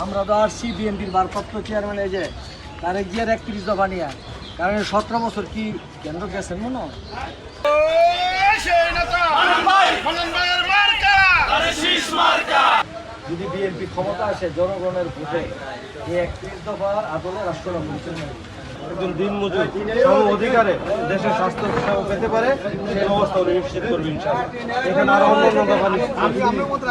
আমরা তো আসছি বিএনপির ভারপ্রাপ্ত চেয়ারম্যান এই যে তারেক জিয়ার 31 দফা নিয়ে, কারণ 17 বছর কি কেন্দ্র গেছেন মনে হয়। যদি বিএনপি ক্ষমতা আসে জনগণের ভোটে এই 31 দফার আদলে রাষ্ট্র একজন দিনমজুর অধিকারে দেশের স্বাস্থ্য সেবা পেতে পারে সেই ব্যবস্থা নিশ্চিত করবে ইনশাআল্লাহ। এখানে আরো অন্য